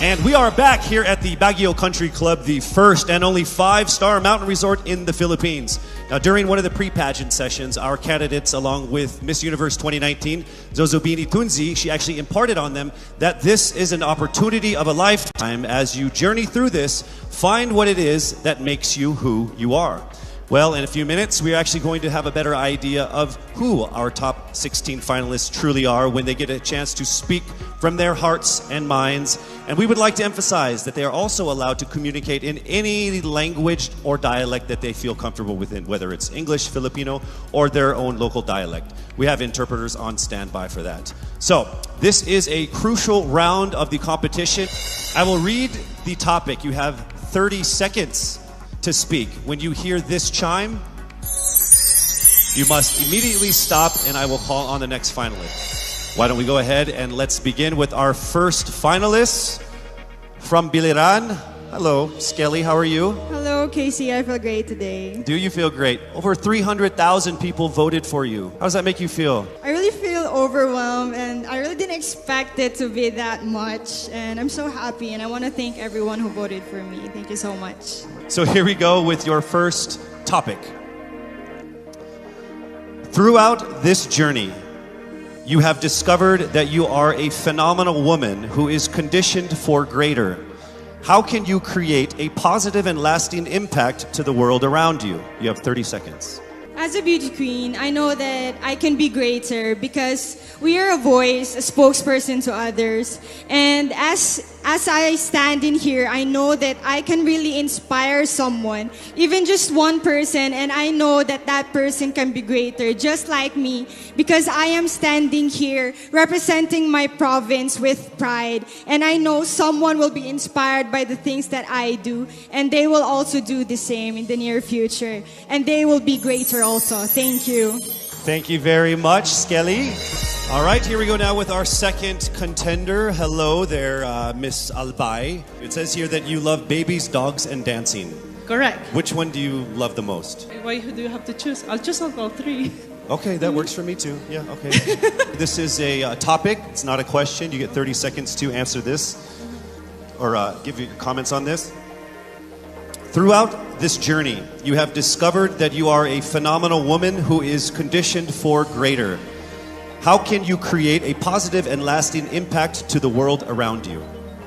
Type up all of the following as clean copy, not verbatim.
And we are back here at the Baguio Country Club, the first and only 5-star mountain resort in the Philippines. Now, during one of the pre-pageant sessions, our candidates, along with Miss Universe 2019, Zozobini Tunzi, she actually imparted on them that this is an opportunity of a lifetime. As you journey through this, find what it is that makes you who you are. Well, in a few minutes, we're actually going to have a better idea of who our top 16 finalists truly are when they get a chance to speak from their hearts and minds. And we would like to emphasize that they are also allowed to communicate in any language or dialect that they feel comfortable within, whether it's English, Filipino, or their own local dialect. We have interpreters on standby for that. So, this is a crucial round of the competition. I will read the topic. You have 30 seconds to speak. When you hear this chime, you must immediately stop and I will call on the next finalist. Why don't we go ahead and let's begin with our first finalist from Biliran. Hello, Skelly, how are you? Hello, Casey. I feel great today. Do you feel great? Over 300,000 people voted for you. How does that make you feel? I really feel overwhelmed and I really didn't expect it to be that much. And I'm so happy and I want to thank everyone who voted for me. Thank you so much. So here we go with your first topic. Throughout this journey, you have discovered that you are a phenomenal woman who is conditioned for greater. How can you create a positive and lasting impact to the world around you? You have 30 seconds. As a beauty queen, I know that I can be greater because we are a voice, a spokesperson to others. And as I stand in here, I know that I can really inspire someone, even just one person, and I know that that person can be greater, just like me, because I am standing here representing my province with pride. And I know someone will be inspired by the things that I do, and they will also do the same in the near future. And they will be greater also. Thank you. Thank you very much, Skelly. All right, here we go now with our second contender. Hello there, Miss Albay. It says here that you love babies, dogs, and dancing. Correct. Which one do you love the most? Why do you have to choose? I'll choose all three. Okay, that works for me too. Yeah, okay. This is a topic. It's not a question. You get 30 seconds to answer this or give your comments on this. Throughout this journey, you have discovered that you are a phenomenal woman who is conditioned for greater. How can you create a positive and lasting impact to the world around you?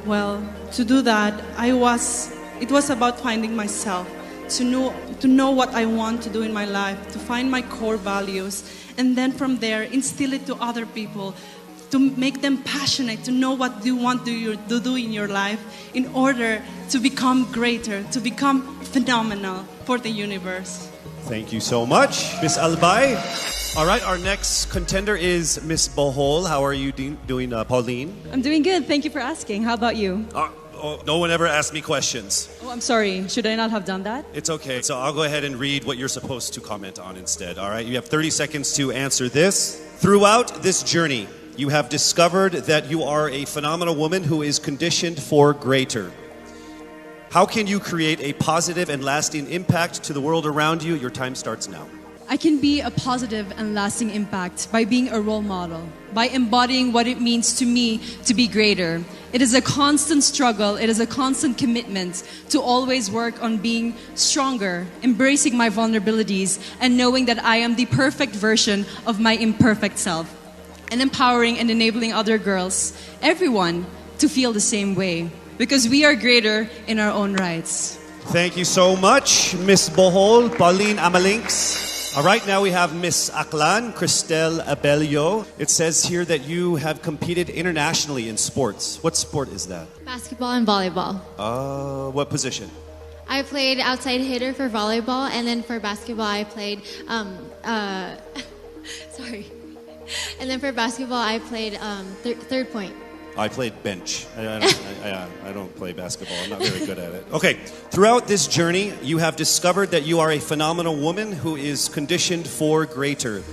Well, to do that, it was about finding myself, to know what I want to do in my life, to find my core values, and then from there, instill it to other people, to make them passionate, to know what you want to do in your life in order to become greater, to become phenomenal for the universe. Thank you so much, Miss Albay. All right, our next contender is Miss Bohol. How are you doing, Pauline? I'm doing good. Thank you for asking. How about you? No one ever asked me questions. Oh, I'm sorry. Should I not have done that? It's okay. So I'll go ahead and read what you're supposed to comment on instead. All right, you have 30 seconds to answer this. Throughout this journey, you have discovered that you are a phenomenal woman who is conditioned for greater. How can you create a positive and lasting impact to the world around you? Your time starts now. I can be a positive and lasting impact by being a role model, by embodying what it means to me to be greater. It is a constant struggle. It is a constant commitment to always work on being stronger, embracing my vulnerabilities, and knowing that I am the perfect version of my imperfect self, and empowering and enabling other girls, everyone, to feel the same way, because we are greater in our own rights. Thank you so much, Miss Bohol, Pauline Amalinks. All right, now we have Miss Aklan, Cristel Abelio. It says here that you have competed internationally in sports. What sport is that? Basketball and volleyball. What position? I played outside hitter for volleyball, and then for basketball I played, sorry. And then for basketball I played third point. I played bench. I don't play basketball. I'm not very good at it. Okay, throughout this journey, you have discovered that you are a phenomenal woman who is conditioned for greater.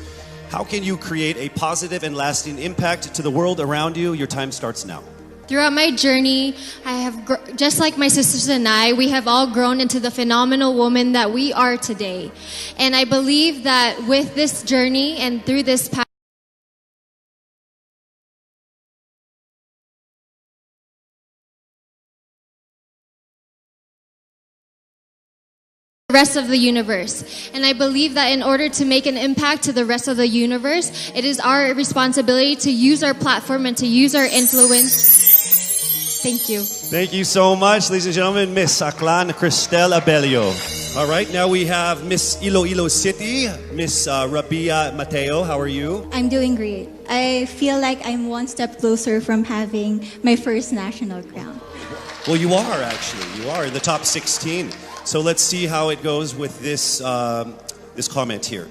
How can you create a positive and lasting impact to the world around you? Your time starts now. Throughout my journey, I have, just like my sisters and I, we have all grown into the phenomenal woman that we are today. And I believe that with this journey and through this path, rest of the universe. And I believe that in order to make an impact to the rest of the universe, it is our responsibility to use our platform and to use our influence. Thank you. Thank you so much, ladies and gentlemen, Miss Aklan Cristel Abelio. All right, now we have Miss Iloilo City, Miss Rabia Mateo. How are you? I'm doing great. I feel like I'm one step closer from having my first national crown. Well, you are actually. You are in the top 16. So let's see how it goes with this this comment here.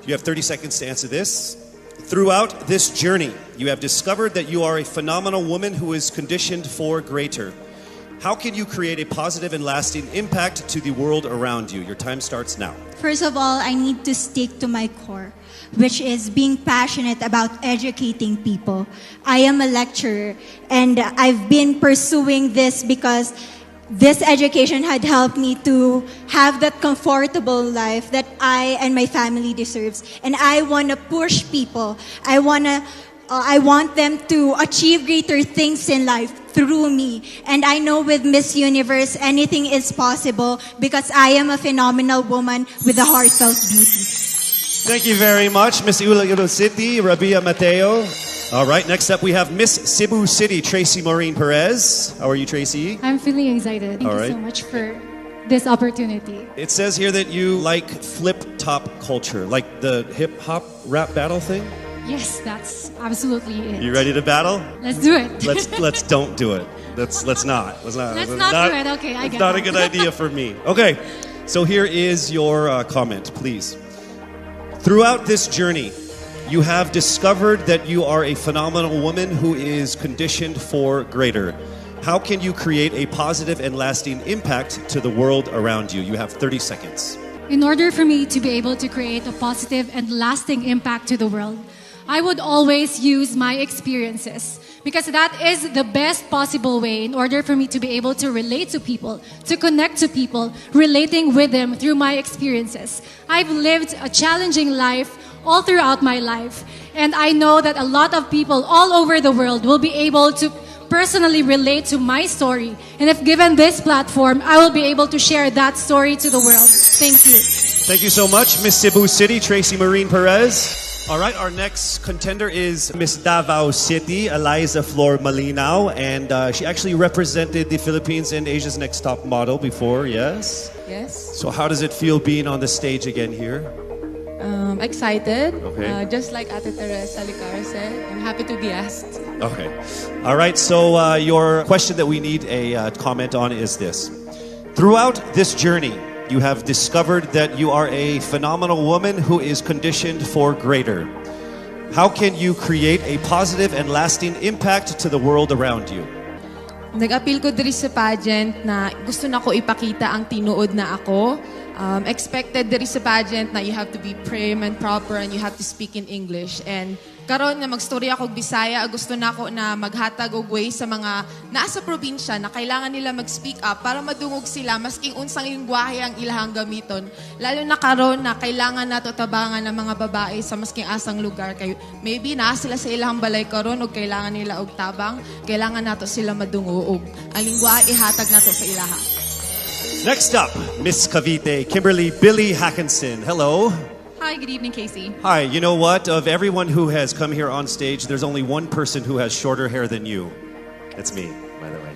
You have 30 seconds to answer this. Throughout this journey, you have discovered that you are a phenomenal woman who is conditioned for greater. How can you create a positive and lasting impact to the world around you? Your time starts now. First of all, I need to stick to my core, which is being passionate about educating people. I am a lecturer, and I've been pursuing this because this education had helped me to have that comfortable life that I and my family deserves. And I want to push people. I want them to achieve greater things in life through me. And I know with Miss Universe, anything is possible because I am a phenomenal woman with a heartfelt beauty. Thank you very much, Miss Iloilo City, Rabia Mateo. All right, next up we have Miss Cebu City, Tracy Maureen Perez. How are you, Tracy? I'm feeling excited. Thank you so much for this opportunity. It says here that you like flip-top culture, like the hip-hop rap battle thing? Yes, that's absolutely it. You ready to battle? Let's do it. Let's don't do it. Let's not. Let's not do it. Okay, I get it. It's not a good idea for me. Okay, so here is your comment, please. Throughout this journey, you have discovered that you are a phenomenal woman who is conditioned for greater. How can you create a positive and lasting impact to the world around you? You have 30 seconds. In order for me to be able to create a positive and lasting impact to the world, I would always use my experiences because that is the best possible way in order for me to be able to relate to people, to connect to people, relating with them through my experiences. I've lived a challenging life all throughout my life, and I know that a lot of people all over the world will be able to personally relate to my story. And if given this platform, I will be able to share that story to the world. Thank you. Thank you so much, Miss Cebu City, Tracy Maureen Perez. All right, our next contender is Miss Davao City, Eliza Flor Malinao, and she actually represented the Philippines in Asia's Next Top Model before, yes? Yes. So how does it feel being on the stage again here? Excited. Okay. Just like Ate Teresa Licara said, I'm happy to be asked. Okay. All right, so your question that we need a comment on is this. Throughout this journey, you have discovered that you are a phenomenal woman who is conditioned for greater. How can you create a positive and lasting impact to the world around you? Nag-appeal ko diri sa pageant na gusto na ko ipakita ang tinuod na ako. Expected diri sa pageant na you have to be prim and proper and you have to speak in English. And karon na magstorya ako Bisaya, gusto na ko na maghatag og way sa mga nasa probinsya na kailangan nila mag-speak up para madungog sila masking unsang lengguwahe ang ilahang gamiton. Lalo na karon na kailangan nato tabangan ng mga babae sa masking asang lugar kay maybe naa sila sa ilahang balay karon og kailangan nila og tabang, kailangan nato sila madungog og ang lengguwahe ihatag nato sa ilaha. Next up, Miss Cavite, Kimberly Billy Hackinson. Hello. Hi, good evening, Casey. Hi, you know what? Of everyone who has come here on stage, there's only one person who has shorter hair than you. It's me, by the way.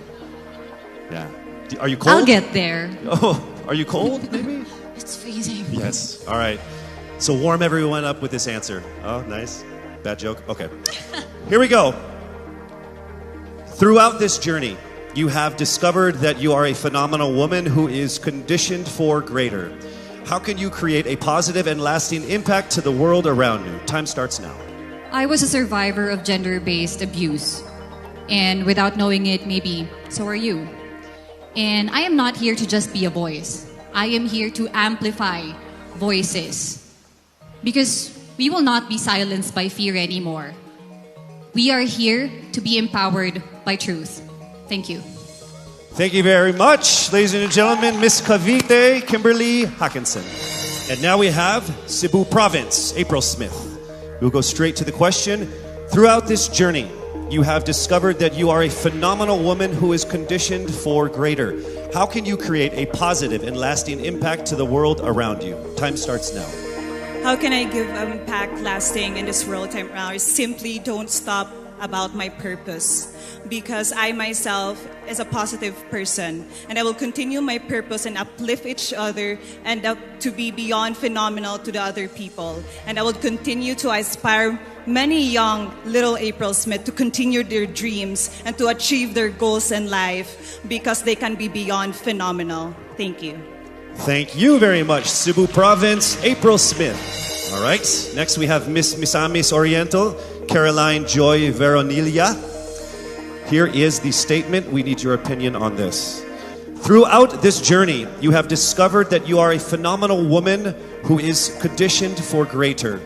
Yeah. Are you cold? I'll get there. Oh, are you cold, maybe? It's freezing. Yes. All right. So warm everyone up with this answer. Oh, nice. Bad joke? Okay. Here we go. Throughout this journey, you have discovered that you are a phenomenal woman who is conditioned for greater. How can you create a positive and lasting impact to the world around you? Time starts now. I was a survivor of gender-based abuse. And without knowing it, maybe so are you. And I am not here to just be a voice. I am here to amplify voices. Because we will not be silenced by fear anymore. We are here to be empowered by truth. Thank you. Thank you very much, ladies and gentlemen, Miss Cavite, Kimberly Hackinson. And now we have Cebu Province, April Smith. We'll go straight to the question. Throughout this journey, you have discovered that you are a phenomenal woman who is conditioned for greater. How can you create a positive and lasting impact to the world around you? Time starts now. How can I give impact lasting in this world time around? Simply don't stop about my purpose, because I myself is a positive person, and I will continue my purpose and uplift each other and to be beyond phenomenal to the other people. And I will continue to inspire many young little April Smith to continue their dreams and to achieve their goals in life, because they can be beyond phenomenal. Thank you. Thank you very much, Cebu Province, April Smith. All right, next we have Miss Misamis Oriental, Caroline Joy Veronilla. Here is the statement. We need your opinion on this. Throughout this journey, you have discovered that you are a phenomenal woman who is conditioned for greater.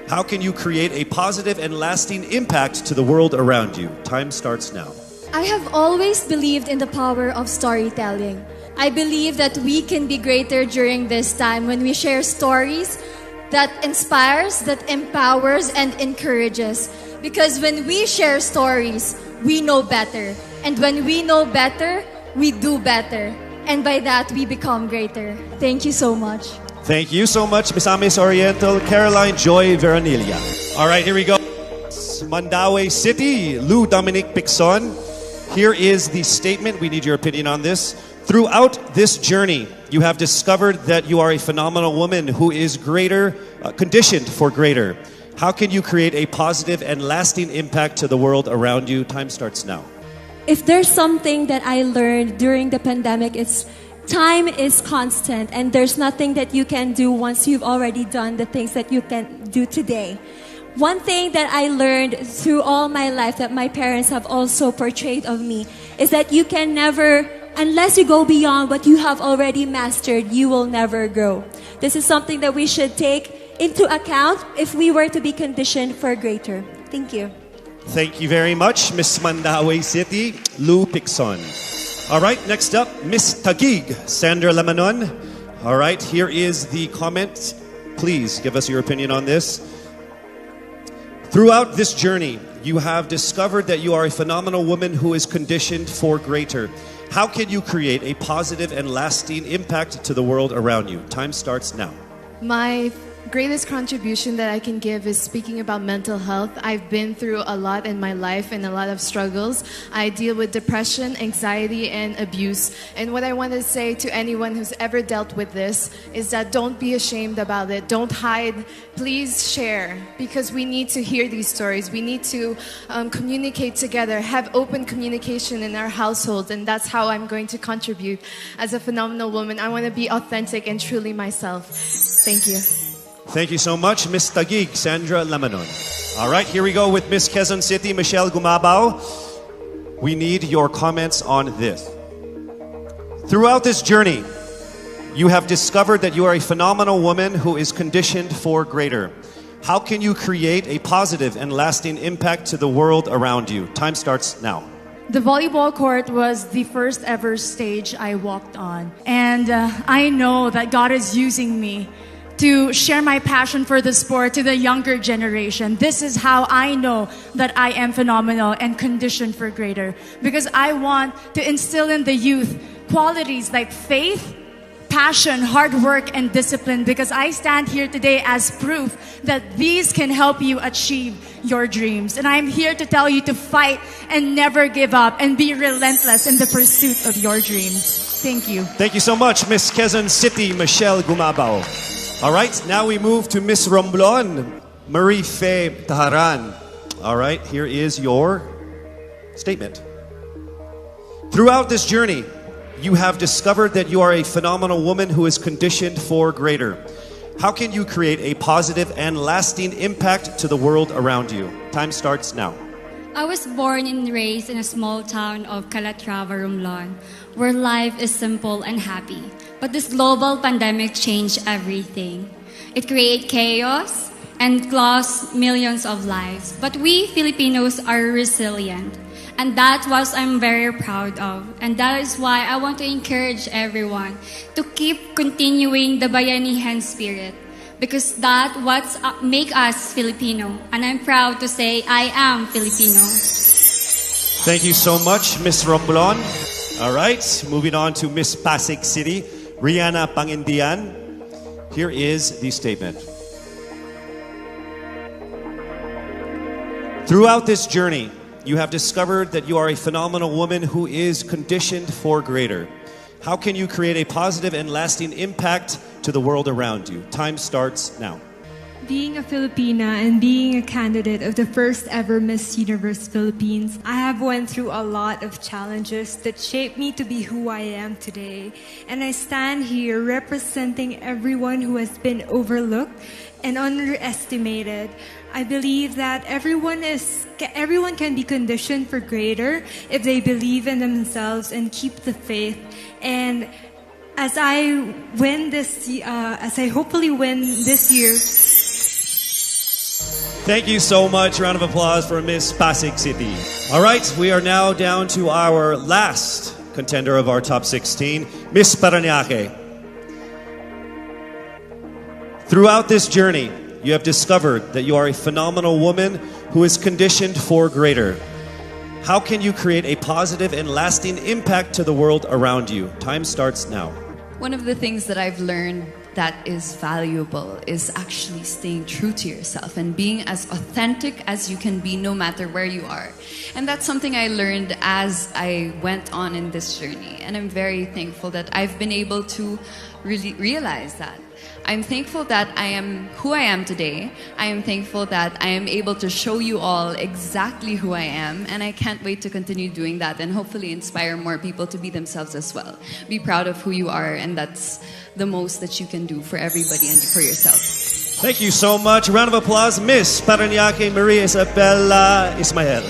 How can you create a positive and lasting impact to the world around you? Time starts now. I have always believed in the power of storytelling. I believe that we can be greater during this time when we share stories that inspires, that empowers, and encourages. Because when we share stories, we know better. And when we know better, we do better. And by that, we become greater. Thank you so much. Thank you so much, Misamis Oriental, Caroline Joy Veronilla. All right, here we go. Mandaue City, Lou Dominic Picson. Here is the statement. We need your opinion on this. Throughout this journey, you have discovered that you are a phenomenal woman who is greater, conditioned for greater. How can you create a positive and lasting impact to the world around you? Time starts now. If there's something that I learned during the pandemic, it's time is constant, and there's nothing that you can do once you've already done the things that you can do today. One thing that I learned through all my life that my parents have also portrayed of me is that you can never, unless you go beyond what you have already mastered, you will never grow. This is something that we should take into account if we were to be conditioned for greater. Thank you. Thank you very much, Miss Mandaue City, Lou Picson. All right, next up, Miss Taguig, Sandra Lamanon. All right, here is the comment. Please give us your opinion on this. Throughout this journey, you have discovered that you are a phenomenal woman who is conditioned for greater. How can you create a positive and lasting impact to the world around you? Time starts now. My greatest contribution that I can give is speaking about mental health. I've been through a lot in my life and a lot of struggles. I deal with depression, anxiety, and abuse. And what I want to say to anyone who's ever dealt with this is that don't be ashamed about it. Don't hide. Please share, because we need to hear these stories. We need to communicate together, have open communication in our households, and that's how I'm going to contribute as a phenomenal woman. I want to be authentic and truly myself. Thank you. Thank you so much, Miss Taguig, Sandra Lamanon. All right, here we go with Miss Quezon City, Michelle Gumabao. We need your comments on this. Throughout this journey, you have discovered that you are a phenomenal woman who is conditioned for greater. How can you create a positive and lasting impact to the world around you? Time starts now. The volleyball court was the first ever stage I walked on. And I know that God is using me to share my passion for the sport to the younger generation. This is how I know that I am phenomenal and conditioned for greater. Because I want to instill in the youth qualities like faith, passion, hard work, and discipline, because I stand here today as proof that these can help you achieve your dreams. And I'm here to tell you to fight and never give up and be relentless in the pursuit of your dreams. Thank you. Thank you so much, Miss Quezon City, Michelle Gumabao. All right, now we move to Miss Romblon, Marie Faye Taharan. All right, here is your statement. Throughout this journey, you have discovered that you are a phenomenal woman who is conditioned for greater. How can you create a positive and lasting impact to the world around you? Time starts now. I was born and raised in a small town of Calatrava, Romblon, where life is simple and happy. But this global pandemic changed everything. It created chaos and lost millions of lives. But we Filipinos are resilient. And that's what I'm very proud of. And that is why I want to encourage everyone to keep continuing the Bayanihan spirit. Because that's what makes us Filipino. And I'm proud to say I am Filipino. Thank you so much, Miss Romblon. All right, moving on to Miss Pasig City, Rihanna Pangindian. Here is the statement. Throughout this journey, you have discovered that you are a phenomenal woman who is conditioned for greater. How can you create a positive and lasting impact to the world around you? Time starts now. Being a Filipina and being a candidate of the first ever Miss Universe Philippines, I have went through a lot of challenges that shaped me to be who I am today. And I stand here representing everyone who has been overlooked and underestimated. I believe that everyone can be conditioned for greater if they believe in themselves and keep the faith. And as I hopefully win this year. Thank you so much. Round of applause for Miss Pasig City. All right, we are now down to our last contender of our top 16, Miss Parañaque. Throughout this journey, you have discovered that you are a phenomenal woman who is conditioned for greater. How can you create a positive and lasting impact to the world around you? Time starts now. One of the things that I've learned that is valuable is actually staying true to yourself and being as authentic as you can be no matter where you are. And that's something I learned as I went on in this journey. And I'm very thankful that I've been able to really realize that. I'm thankful that I am who I am today. I am thankful that I am able to show you all exactly who I am, and I can't wait to continue doing that and hopefully inspire more people to be themselves as well. Be proud of who you are, and that's the most that you can do for everybody and for yourself. Thank you so much. Round of applause, Miss Parañaque Maria Isabella Ismael.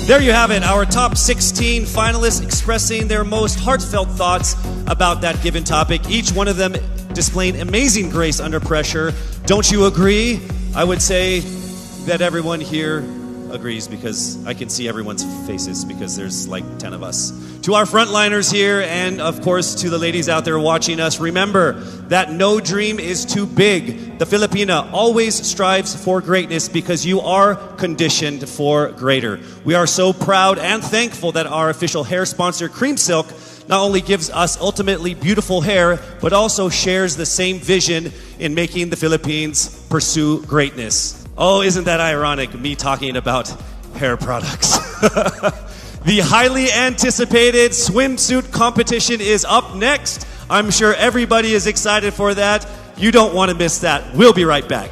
There you have it, our top 16 finalists expressing their most heartfelt thoughts about that given topic. Each one of them displaying amazing grace under pressure. Don't you agree? I would say that everyone here agrees because I can see everyone's faces because there's like 10 of us. To our frontliners here and of course to the ladies out there watching us, remember that no dream is too big. The Filipina always strives for greatness because you are conditioned for greater. We are so proud and thankful that our official hair sponsor, Cream Silk, not only gives us ultimately beautiful hair, but also shares the same vision in making the Philippines pursue greatness. Oh, isn't that ironic, me talking about hair products? The highly anticipated swimsuit competition is up next. I'm sure everybody is excited for that. You don't want to miss that. We'll be right back.